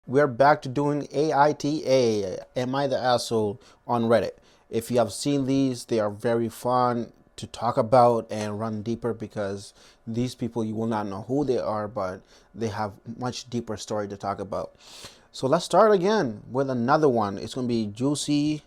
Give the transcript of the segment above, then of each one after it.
We're back to doing AITA, Am I the Asshole, on Reddit. If you have seen these, they are very fun to talk about and run deeper because these people, you will not know who they are, but they have much deeper story to talk about. So let's start again with another one. It's going to be juicy,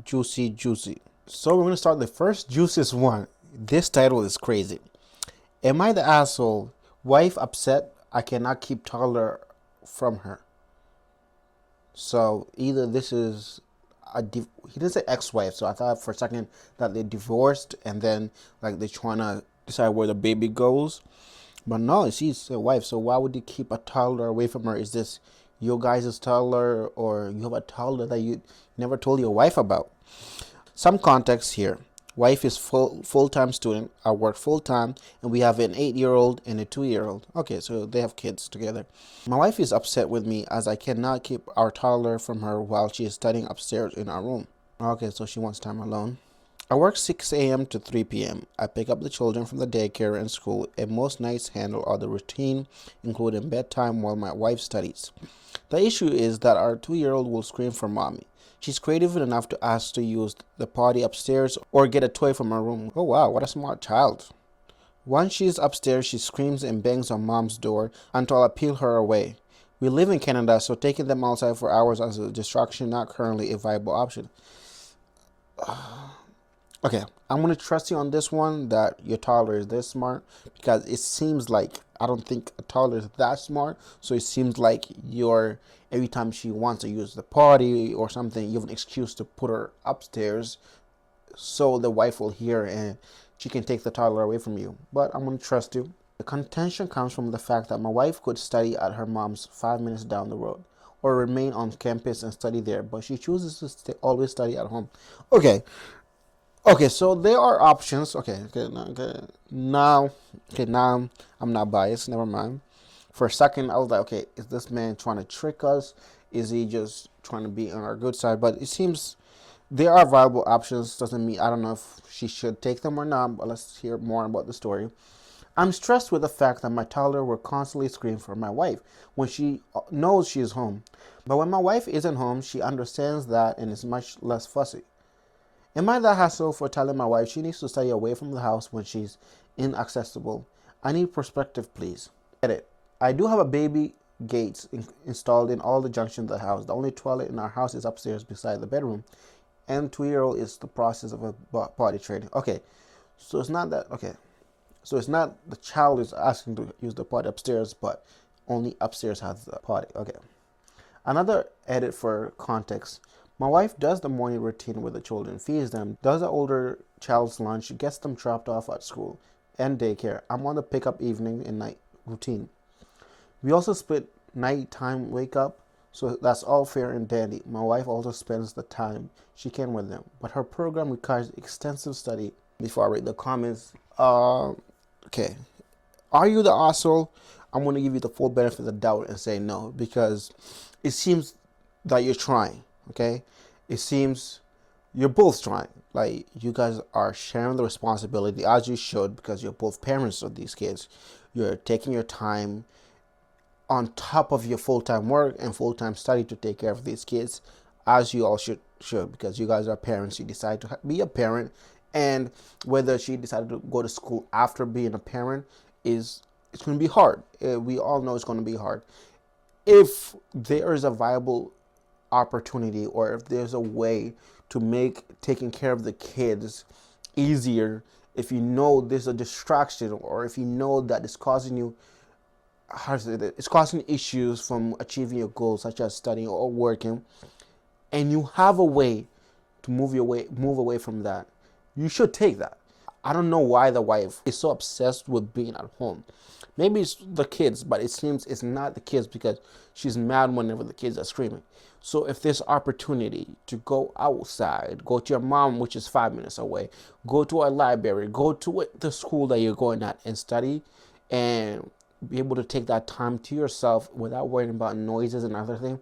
juicy, juicy. So we're going to start the first juiciest one. This title is crazy. Am I the asshole? Wife upset I cannot keep toddler from her. So either this is he didn't say ex-wife, so I thought for a second that they divorced and then like they're trying to decide where the baby goes. But no, she's a wife, so why would you keep a toddler away from her? Is this your guys' toddler, or you have a toddler that you never told your wife about? Some context here. Wife is full-time student. I work full-time, and we have an 8-year-old and a 2-year-old. Okay, so they have kids together. My wife is upset with me as I cannot keep our toddler from her while she is studying upstairs in our room. Okay, so she wants time alone. I work 6 a.m. to 3 p.m. I pick up the children from the daycare and school, and most nights handle all the routine, including bedtime while my wife studies. The issue is that our 2-year-old will scream for mommy. She's creative enough to ask to use the potty upstairs or get a toy from her room. Oh wow, what a smart child. Once she's upstairs, she screams and bangs on mom's door until I peel her away. We live in Canada, so taking them outside for hours as a distraction not currently a viable option. Okay, I'm going to trust you on this one that your toddler is this smart because it seems like I don't think a toddler is that smart. So it seems like every time she wants to use the potty or something, you have an excuse to put her upstairs so the wife will hear and she can take the toddler away from you. But I'm going to trust you. The contention comes from the fact that my wife could study at her mom's 5 minutes down the road or remain on campus and study there, but she chooses to always study at home. Okay, so there are options. Now I'm not biased. Never mind. For a second, I was like, okay, is this man trying to trick us? Is he just trying to be on our good side? But it seems there are viable options. Doesn't mean I don't know if she should take them or not. But let's hear more about the story. I'm stressed with the fact that my toddler will constantly scream for my wife when she knows she is home. But when my wife isn't home, she understands that and is much less fussy. Am I the hassle for telling my wife she needs to stay away from the house when she's inaccessible? I need perspective, please. Edit. I do have a baby gates installed in all the junctions of the house. The only toilet in our house is upstairs beside the bedroom. And 2-year-old is the process of a potty training. Okay, so it's not that, okay. So it's not the child is asking to use the potty upstairs, but only upstairs has the potty. Okay. Another edit for context. My wife does the morning routine with the children, feeds them, does the older child's lunch, gets them dropped off at school and daycare. I'm on the pickup evening and night routine. We also split nighttime wake up, so that's all fair and dandy. My wife also spends the time she can with them, but her program requires extensive study. Before I read the comments, okay, are you the asshole? I'm going to give you the full benefit of the doubt and say no because it seems that you're trying. Okay, it seems you're both trying. Like you guys are sharing the responsibility as you should because you're both parents of these kids. You're taking your time on top of your full-time work and full-time study to take care of these kids, as you all should because you guys are parents. You decide to be a parent, and whether she decided to go to school after being a parent it's going to be hard. We all know it's going to be hard. If there is a viable opportunity or if there's a way to make taking care of the kids easier, if you know there's a distraction or if you know that it's causing you it's causing issues from achieving your goals such as studying or working, and you have a way to move away from that, you should take that. I don't know why the wife is so obsessed with being at home. Maybe it's the kids, but it seems it's not the kids because she's mad whenever the kids are screaming. So if there's opportunity to go outside, go to your mom, which is 5 minutes away, go to a library, go to the school that you're going at and study and be able to take that time to yourself without worrying about noises and other things,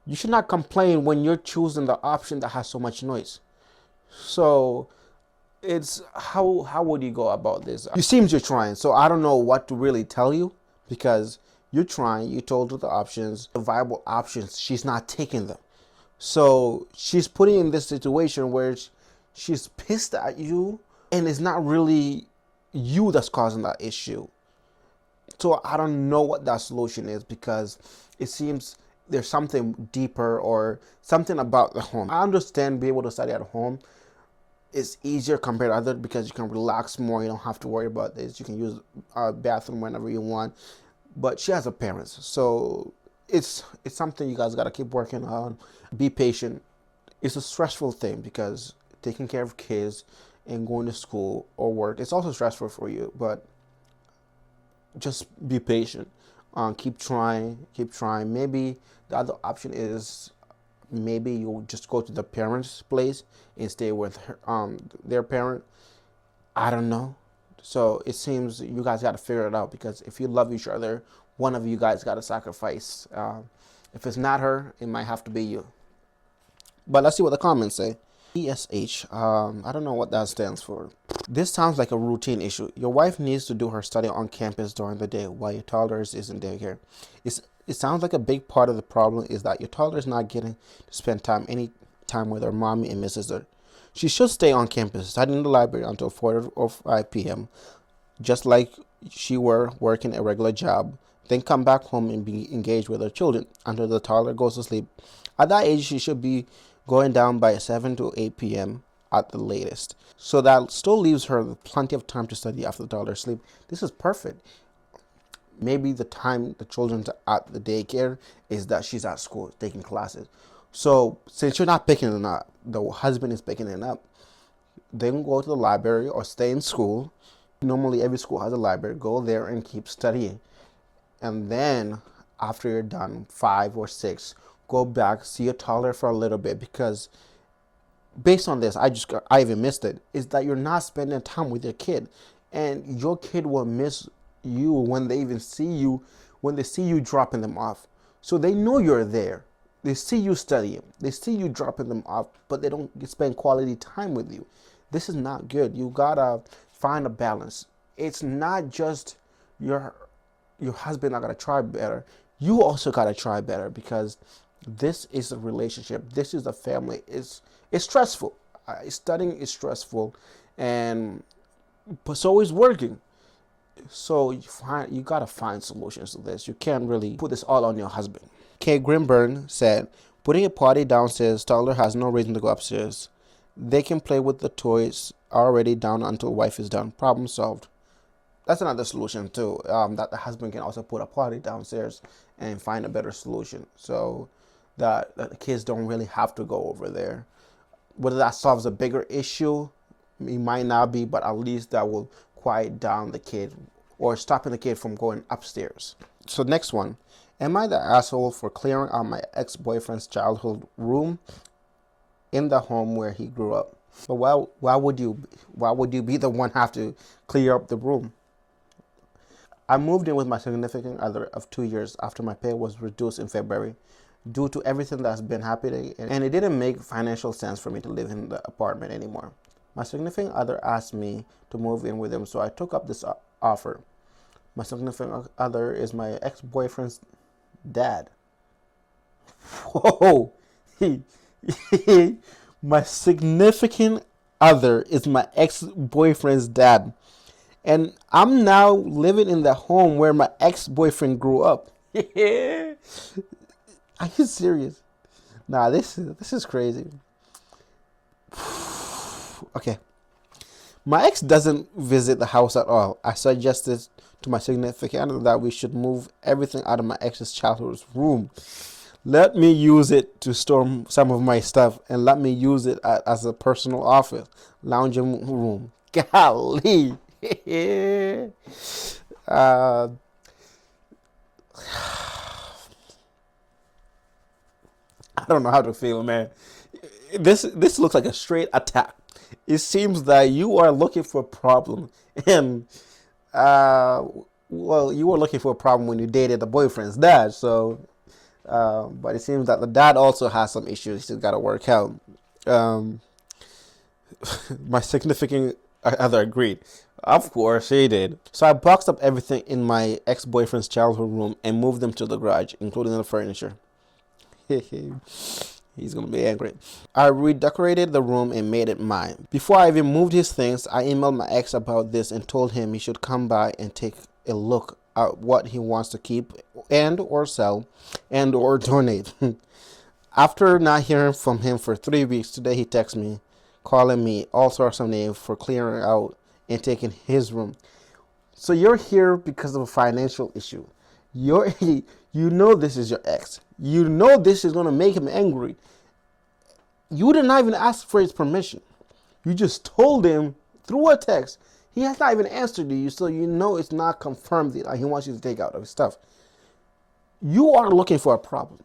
you should not complain when you're choosing the option that has so much noise. So it's how would you go about this? It seems you're trying, so I don't know what to really tell you because You're trying. You told her the options, the viable options. She's not taking them. So she's putting in this situation where she's pissed at you, and it's not really you that's causing that issue. So I don't know what that solution is, because it seems there's something deeper or something about the home. I understand being able to study at home is easier compared to other, because you can relax more. You don't have to worry about this. You can use a bathroom whenever you want. But she has her parents, so it's something you guys got to keep working on. Be patient. It's a stressful thing, because taking care of kids and going to school or work, it's also stressful for you. But just be patient. Keep trying. Keep trying. Maybe the other option is maybe you just go to the parents' place and stay with her, their parent. I don't know. So it seems you guys got to figure it out, because if you love each other, one of you guys got to sacrifice. If it's not her, it might have to be you. But let's see what the comments say. ESH, I don't know what that stands for. This sounds like a routine issue. Your wife needs to do her study on campus during the day while your toddler is in daycare. It sounds like a big part of the problem is that your toddler is not getting to spend any time with her mommy and misses her. She should stay on campus, studying in the library until 4 or 5 p.m., just like she were working a regular job, then come back home and be engaged with her children until the toddler goes to sleep. At that age, she should be going down by 7 to 8 p.m. at the latest. So that still leaves her plenty of time to study after the toddler sleep. This is perfect. Maybe the time the children's at the daycare is that she's at school taking classes. So since you're not picking it up, the husband is picking it up, then go to the library or stay in school. Normally every school has a library. Go there and keep studying. And then after you're done, 5 or 6, go back, see your toddler for a little bit, because based on this, I even missed it, is that you're not spending time with your kid. And your kid will miss you when they even see you, when they see you dropping them off. So they know you're there. They see you studying. They see you dropping them off, but they don't spend quality time with you. This is not good. You gotta find a balance. It's not just your husband not gonna try better. You also gotta try better, because this is a relationship. This is a family. It's stressful. Studying is stressful, and but so is working. So you gotta find solutions to this. You can't really put this all on your husband. Kay Grimburn said, putting a party downstairs, toddler has no reason to go upstairs. They can play with the toys already down until wife is done. Problem solved. That's another solution too, that the husband can also put a party downstairs and find a better solution, so that the kids don't really have to go over there. Whether that solves a bigger issue, it might not be, but at least that will quiet down the kid or stopping the kid from going upstairs. So next one. Am I the asshole for clearing out my ex-boyfriend's childhood room in the home where he grew up? But why would you be the one have to clear up the room? I moved in with my significant other of 2 years after my pay was reduced in February due to everything that's been happening, and it didn't make financial sense for me to live in the apartment anymore. My significant other asked me to move in with him, so I took up this offer. My significant other is my ex-boyfriend's dad. Whoa! My significant other is my ex-boyfriend's dad. And I'm now living in the home where my ex-boyfriend grew up. Are you serious? Nah, this is crazy. Okay. My ex doesn't visit the house at all. I suggested to my significant other that we should move everything out of my ex's childhood room. Let me use it to store some of my stuff, and let me use it as a personal office, lounging room. Golly. I don't know how to feel, man. This looks like a straight attack. It seems that you are looking for a problem, and well, you were looking for a problem when you dated the boyfriend's dad. So, but it seems that the dad also has some issues he's got to work out. My significant other agreed. Of course he did. So I boxed up everything in my ex-boyfriend's childhood room and moved them to the garage, including the furniture. He's gonna be angry. I redecorated the room and made it mine. Before I even moved his things, I emailed my ex about this and told him he should come by and take a look at what he wants to keep and or sell and or donate. After not hearing from him for 3 weeks, today he texts me, calling me all sorts of names for clearing out and taking his room. So you're here because of a financial issue. You're you know this is your ex. You know this is gonna make him angry. You did not even ask for his permission. You just told him through a text. He has not even answered you, so you know it's not confirmed that he wants you to take out of his stuff. You are looking for a problem.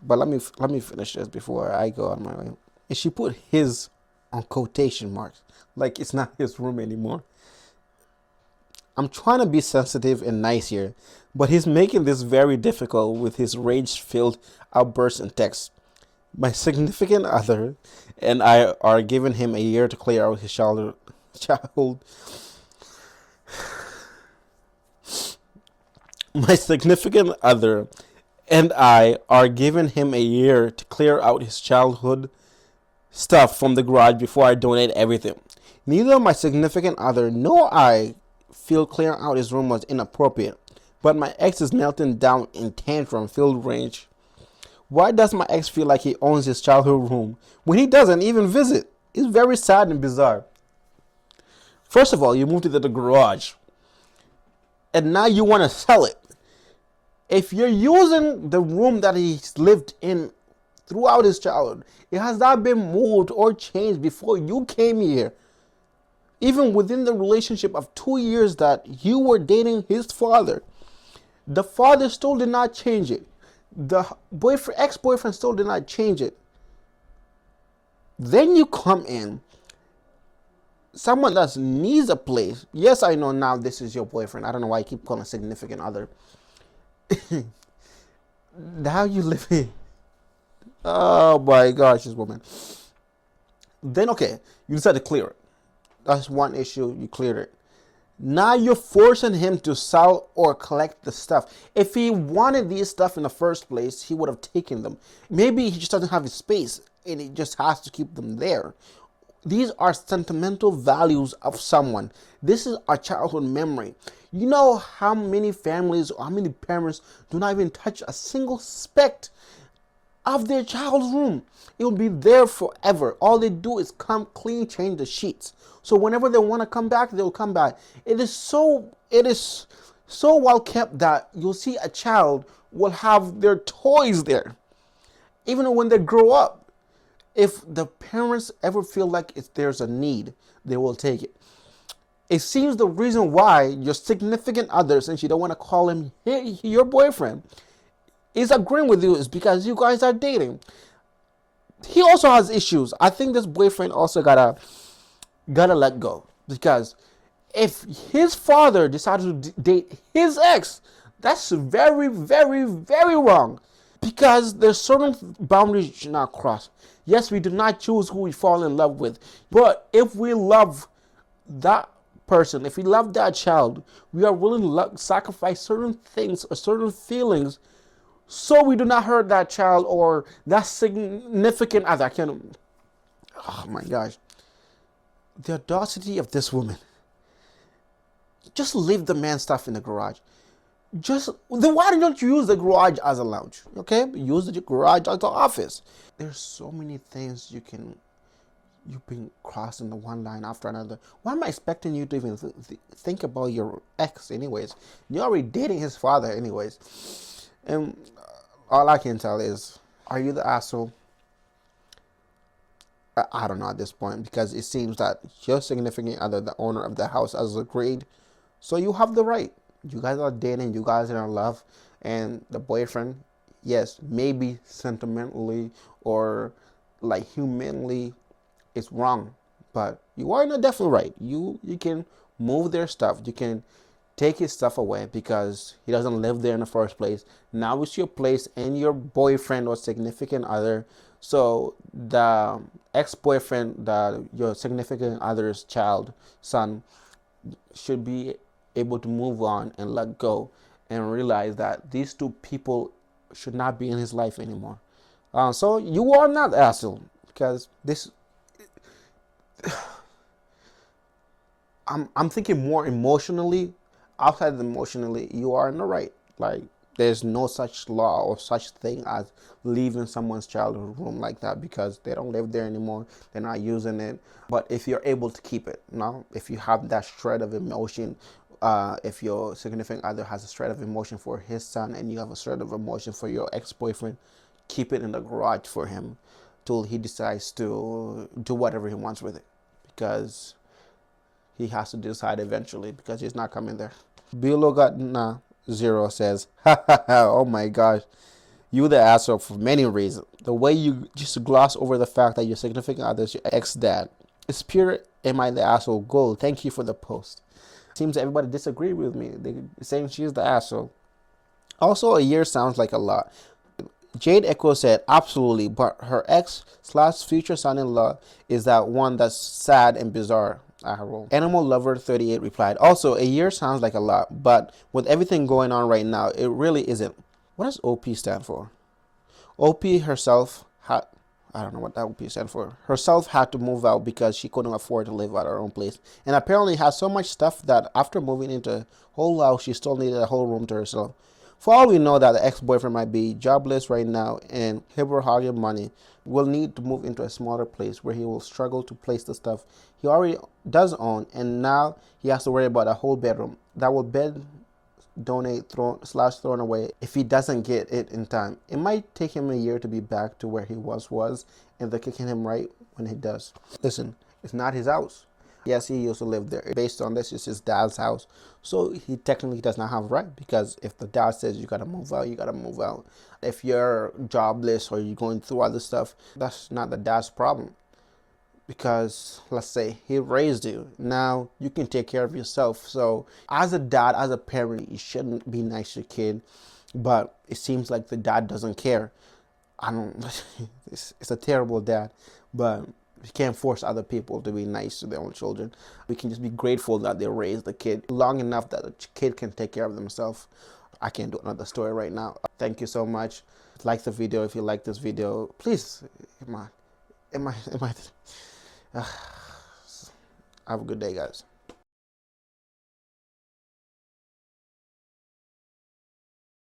But let me finish this before I go on my way. And she put his on quotation marks, like it's not his room anymore. I'm trying to be sensitive and nice here, but he's making this very difficult with his rage-filled outbursts and texts. My significant other and I are giving him a year to clear out his child. My significant other and I are giving him a year to clear out his childhood stuff from the garage before I donate everything. Neither my significant other nor I feel clearing out his room was inappropriate, but my ex is melting down in tantrum-filled rage. Why does my ex feel like he owns his childhood room when he doesn't even visit? It's very sad and bizarre. First of all, you moved it to the garage, and now you want to sell it. If you're using the room that he's lived in throughout his childhood, it has not been moved or changed before you came here. Even within the relationship of 2 years that you were dating his father, the father still did not change it. The ex-boyfriend still did not change it. Then you come in, someone that needs a place. Yes, I know now this is your boyfriend. I don't know why I keep calling significant other. Now you live here. Oh my gosh, this woman. Then okay, you decide to clear it. That's one issue, you cleared it. Now you're forcing him to sell or collect the stuff. If he wanted these stuff in the first place, he would have taken them. Maybe he just doesn't have his space and he just has to keep them there. These are sentimental values of someone. This is a childhood memory. You know how many families or how many parents do not even touch a single speck of their child's room. It will be there forever. All they do is come clean, change the sheets. So whenever they want to come back, they'll come back. It is so well kept that you'll see a child will have their toys there. Even when they grow up. If the parents ever feel like there's a need, they will take it. It seems the reason why your significant other, since you don't want to call him your boyfriend, is agreeing with you is because you guys are dating. He also has issues. I think this boyfriend also gotta let go, because if his father decided to date his ex, that's very, very, very wrong, because there's certain boundaries you should not cross. Yes, we do not choose who we fall in love with, but if we love that person, if we love that child, we are willing to sacrifice certain things or certain feelings so we do not hurt that child or that significant other. Oh my gosh. The audacity of this woman. Just leave the man stuff in the garage. Then why don't you use the garage as a lounge? Okay? Use the garage as the office. There's so many things you've been crossing the one line after another. Why am I expecting you to even think about your ex anyways? You're already dating his father anyways. And all I can tell is, are you the asshole? I don't know at this point, because it seems that your significant other, the owner of the house, has agreed. So you have the right. You guys are dating, you guys are in love, and the boyfriend, yes, maybe sentimentally or like humanly, it's wrong, but you are not definitely right. You can move their stuff. You can take his stuff away because he doesn't live there in the first place. Now it's your place, and your boyfriend or significant other So the ex-boyfriend, your significant other's child, son, should be able to move on and let go and realize that these two people should not be in his life anymore. So you are not the asshole, because this, I'm thinking more emotionally. Outside of emotionally, you are in the right. Like, there's no such law or such thing as leaving someone's childhood room like that because they don't live there anymore. They're not using it. But if you're able to keep it, no, if you have that shred of emotion, if your significant other has a shred of emotion for his son and you have a shred of emotion for your ex-boyfriend, keep it in the garage for him till he decides to do whatever he wants with it, because he has to decide eventually, because he's not coming there. Bilogana Zero says, ha ha ha, oh my gosh, you the asshole for many reasons. The way you just gloss over the fact that your significant other is your ex-dad. It's pure am I the asshole gold. Thank you for the post. Seems everybody disagree with me. They're saying she's the asshole. Also, a year sounds like a lot. Jade Echo said, absolutely, but her ex slash future son-in-law is that one that's sad and bizarre. Animal Lover 38 replied, also, a year sounds like a lot, but with everything going on right now, it really isn't. What does OP stand for? OP herself had, I don't know what that OP stand for. Herself had to move out because she couldn't afford to live at her own place. And apparently has so much stuff that after moving into a whole house, she still needed a whole room to herself. For all we know that the ex-boyfriend might be jobless right now and hibber hogging money, will need to move into a smaller place where he will struggle to place the stuff he already does own, and now he has to worry about a whole bedroom that will bed donate thrown away if he doesn't get it in time. It might take him a year to be back to where he was, and they're kicking him right when he does. Listen, it's not his house. Yes, he used to live there. Based on this, it's his dad's house. So he technically does not have a right, because if the dad says you gotta move out, you gotta move out. If you're jobless or you're going through other stuff, that's not the dad's problem. Because let's say he raised you, now you can take care of yourself. So as a dad, as a parent, you shouldn't be nice to your kid, but it seems like the dad doesn't care. I don't it's a terrible dad, but we can't force other people to be nice to their own children. We can just be grateful that they raised the kid long enough that the kid can take care of themselves. I can't do another story right now. Thank you so much. Like the video if you like this video. Please, am I have a good day, guys.